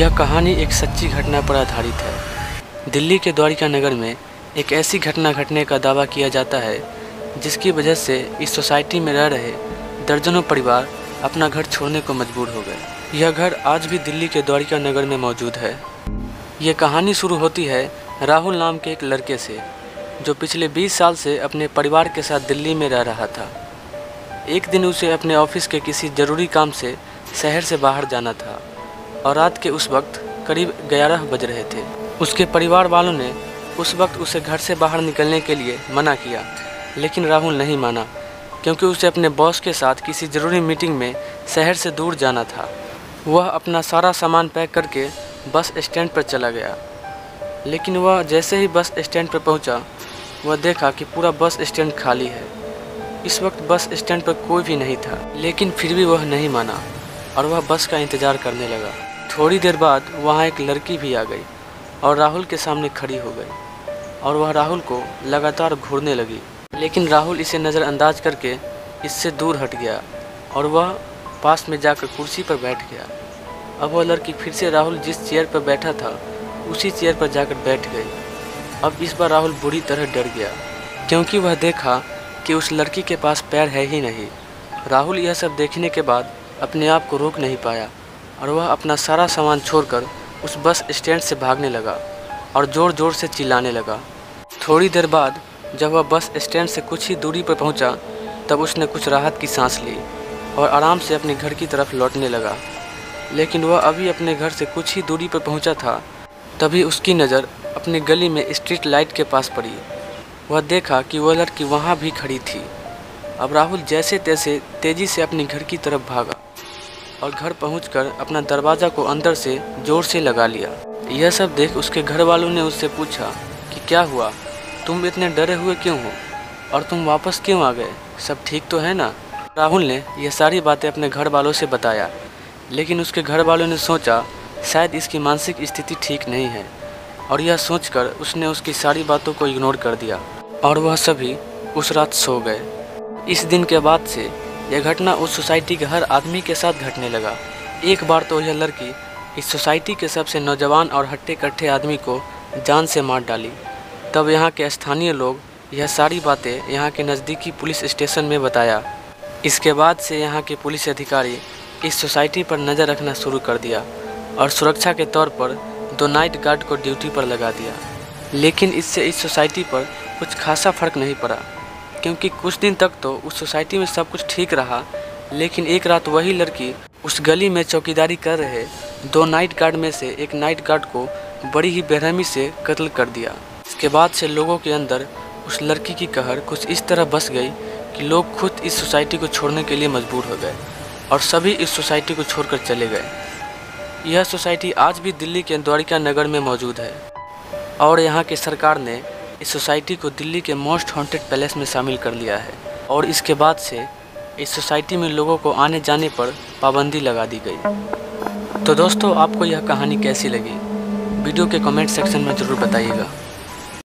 यह कहानी एक सच्ची घटना पर आधारित है। दिल्ली के द्वारिका नगर में एक ऐसी घटना घटने का दावा किया जाता है जिसकी वजह से इस सोसाइटी में रह रहे दर्जनों परिवार अपना घर छोड़ने को मजबूर हो गए। यह घर आज भी दिल्ली के द्वारिका नगर में मौजूद है। यह कहानी शुरू होती है राहुल नाम के एक लड़के से, जो पिछले 20 साल से अपने परिवार के साथ दिल्ली में रह रहा था। एक दिन उसे अपने ऑफिस के किसी ज़रूरी काम से शहर से बाहर जाना था और रात के उस वक्त करीब 11 बज रहे थे। उसके परिवार वालों ने उस वक्त उसे घर से बाहर निकलने के लिए मना किया, लेकिन राहुल नहीं माना क्योंकि उसे अपने बॉस के साथ किसी ज़रूरी मीटिंग में शहर से दूर जाना था। वह अपना सारा सामान पैक करके बस स्टैंड पर चला गया, लेकिन वह जैसे ही बस स्टैंड पर पहुंचा, वह देखा कि पूरा बस स्टैंड खाली है। इस वक्त बस स्टैंड पर कोई भी नहीं था, लेकिन फिर भी वह नहीं माना और वह बस का इंतज़ार करने लगा। थोड़ी देर बाद वहाँ एक लड़की भी आ गई और राहुल के सामने खड़ी हो गई और वह राहुल को लगातार घूरने लगी, लेकिन राहुल इसे नज़रअंदाज करके इससे दूर हट गया और वह पास में जाकर कुर्सी पर बैठ गया। अब वह लड़की फिर से राहुल जिस चेयर पर बैठा था उसी चेयर पर जाकर बैठ गई। अब इस बार राहुल बुरी तरह डर गया क्योंकि वह देखा कि उस लड़की के पास पैर है ही नहीं। राहुल यह सब देखने के बाद अपने आप को रोक नहीं पाया और वह अपना सारा सामान छोड़कर उस बस स्टैंड से भागने लगा और ज़ोर ज़ोर से चिल्लाने लगा। थोड़ी देर बाद जब वह बस स्टैंड से कुछ ही दूरी पर पहुंचा, तब उसने कुछ राहत की सांस ली और आराम से अपने घर की तरफ लौटने लगा। लेकिन वह अभी अपने घर से कुछ ही दूरी पर पहुंचा था, तभी उसकी नज़र अपनी गली में स्ट्रीट लाइट के पास पड़ी। वह देखा कि वह लड़की वहाँ भी खड़ी थी। अब राहुल जैसे तैसे तेज़ी से अपने घर की तरफ भागा और घर पहुंचकर अपना दरवाज़ा को अंदर से ज़ोर से लगा लिया। यह सब देख उसके घर वालों ने उससे पूछा कि क्या हुआ, तुम इतने डरे हुए क्यों हो और तुम वापस क्यों आ गए, सब ठीक तो है ना। राहुल ने यह सारी बातें अपने घर वालों से बताया, लेकिन उसके घर वालों ने सोचा शायद इसकी मानसिक स्थिति ठीक नहीं है और यह सोचकर उसने उसकी सारी बातों को इग्नोर कर दिया और वह सभी उस रात सो गए। इस दिन के बाद से यह घटना उस सोसाइटी के हर आदमी के साथ घटने लगा। एक बार तो यह लड़की इस सोसाइटी के सबसे नौजवान और हट्टे कट्टे आदमी को जान से मार डाली। तब यहाँ के स्थानीय लोग यह सारी बातें यहाँ के नज़दीकी पुलिस स्टेशन में बताया। इसके बाद से यहाँ के पुलिस अधिकारी इस सोसाइटी पर नज़र रखना शुरू कर दिया और सुरक्षा के तौर पर 2 नाइट गार्ड को ड्यूटी पर लगा दिया। लेकिन इससे इस सोसाइटी पर कुछ खासा फ़र्क नहीं पड़ा, क्योंकि कुछ दिन तक तो उस सोसाइटी में सब कुछ ठीक रहा, लेकिन एक रात वही लड़की उस गली में चौकीदारी कर रहे 2 नाइट गार्ड में से एक नाइट गार्ड को बड़ी ही बेरहमी से कत्ल कर दिया। इसके बाद से लोगों के अंदर उस लड़की की कहर कुछ इस तरह बस गई कि लोग खुद इस सोसाइटी को छोड़ने के लिए मजबूर हो गए और सभी इस सोसाइटी को छोड़कर चले गए। यह सोसाइटी आज भी दिल्ली के द्वारिका नगर में मौजूद है और यहाँ की सरकार ने इस सोसाइटी को दिल्ली के मोस्ट हॉन्टेड पैलेस में शामिल कर लिया है और इसके बाद से इस सोसाइटी में लोगों को आने जाने पर पाबंदी लगा दी गई। तो दोस्तों, आपको यह कहानी कैसी लगी वीडियो के कमेंट सेक्शन में ज़रूर बताइएगा।